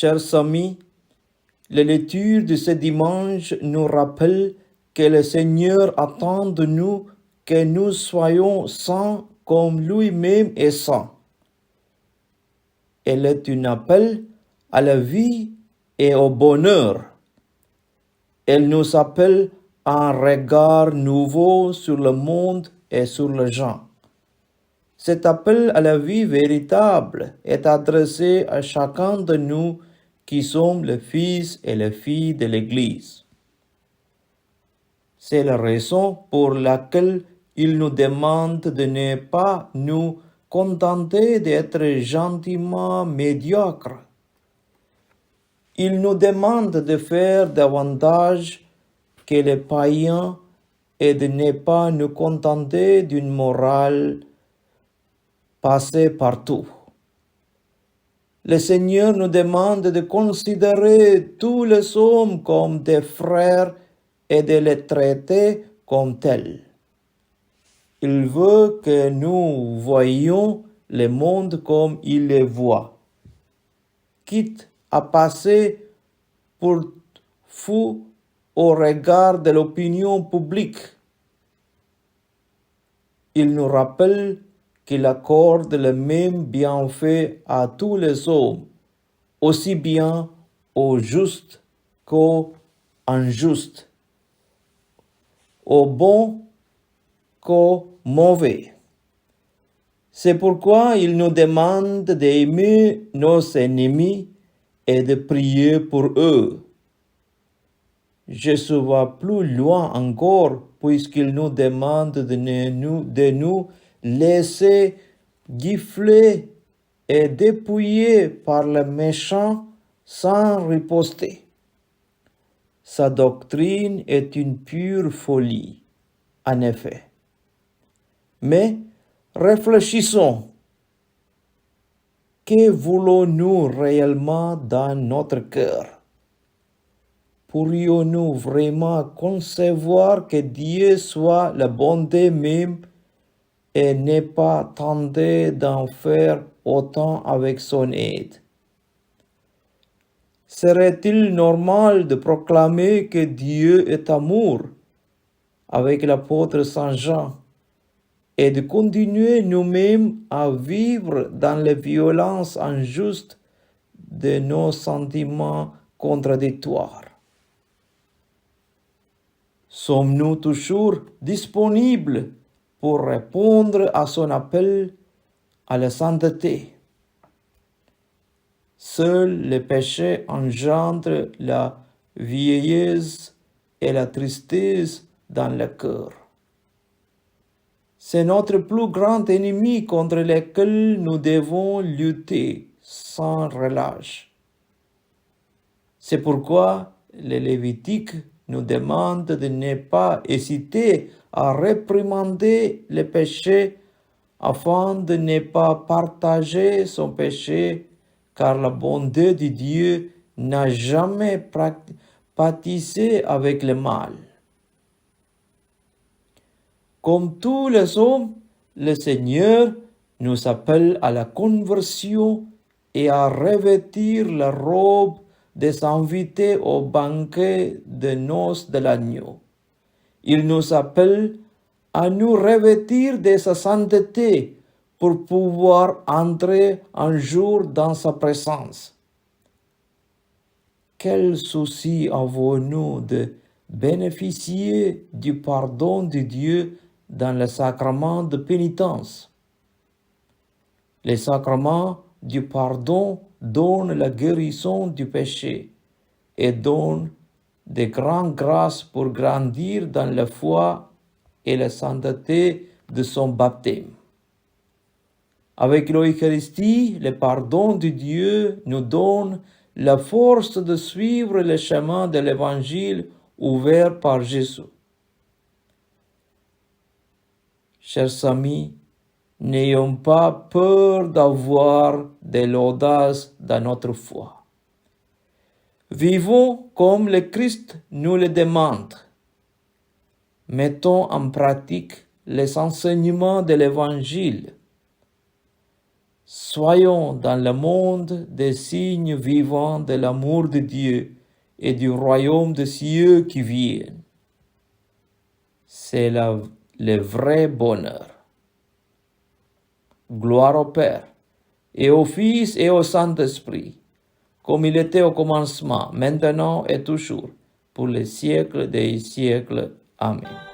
Chers amis, la lecture de ce dimanche nous rappelle que le Seigneur attend de nous que nous soyons saints comme lui-même est saint. Elle est un appel à la vie et au bonheur. Elle nous appelle à un regard nouveau sur le monde et sur les gens. Cet appel à la vie véritable est adressé à chacun de nous qui sommes les fils et les filles de l'Église. C'est la raison pour laquelle il nous demande de ne pas nous contenter d'être gentiment médiocres. Il nous demande de faire davantage que les païens et de ne pas nous contenter d'une morale passée partout. Le Seigneur nous demande de considérer tous les hommes comme des frères et de les traiter comme tels. Il veut que nous voyions le monde comme il le voit, quitte à passer pour fou au regard de l'opinion publique. Il nous rappelle qu'il accorde le même bienfait à tous les hommes, aussi bien aux justes qu'aux injustes, aux bons qu'aux mauvais. C'est pourquoi il nous demande d'aimer nos ennemis et de prier pour eux. Jésus va plus loin encore puisqu'il nous demande de nous laisser gifler et dépouiller par le méchant sans riposter. Sa doctrine est une pure folie, en effet. Mais réfléchissons. Que voulons-nous réellement dans notre cœur? Pourrions-nous vraiment concevoir que Dieu soit la bonté même et n'est pas tenté d'en faire autant avec son aide? Serait-il normal de proclamer que Dieu est amour avec l'apôtre Saint Jean et de continuer nous-mêmes à vivre dans les violences injustes de nos sentiments contradictoires? Sommes-nous toujours disponibles pour répondre à son appel à la sainteté? Seul le péché engendre la vieillesse et la tristesse dans le cœur. C'est notre plus grand ennemi contre lequel nous devons lutter sans relâche. C'est pourquoi le Lévitique nous demande de ne pas hésiter à réprimander le péché afin de ne pas partager son péché, car la bonté de Dieu n'a jamais pâtissé avec le mal. Comme tous les hommes, le Seigneur nous appelle à la conversion et à revêtir la robe des invités au banquet de noces de l'agneau. Il nous appelle à nous revêtir de sa sainteté pour pouvoir entrer un jour dans sa présence. Quel souci avons-nous de bénéficier du pardon de Dieu dans le sacrement de pénitence? Le sacrement du pardon donne la guérison du péché et donne de grandes grâces pour grandir dans la foi et la sainteté de son baptême. Avec l'Eucharistie, le pardon de Dieu nous donne la force de suivre le chemin de l'Évangile ouvert par Jésus. Chers amis, n'ayons pas peur d'avoir de l'audace dans notre foi. Vivons comme le Christ nous le demande. Mettons en pratique les enseignements de l'Évangile. Soyons dans le monde des signes vivants de l'amour de Dieu et du royaume des cieux qui viennent. C'est le vrai bonheur. Gloire au Père, et au Fils et au Saint-Esprit, comme il était au commencement, maintenant et toujours, pour les siècles des siècles. Amen.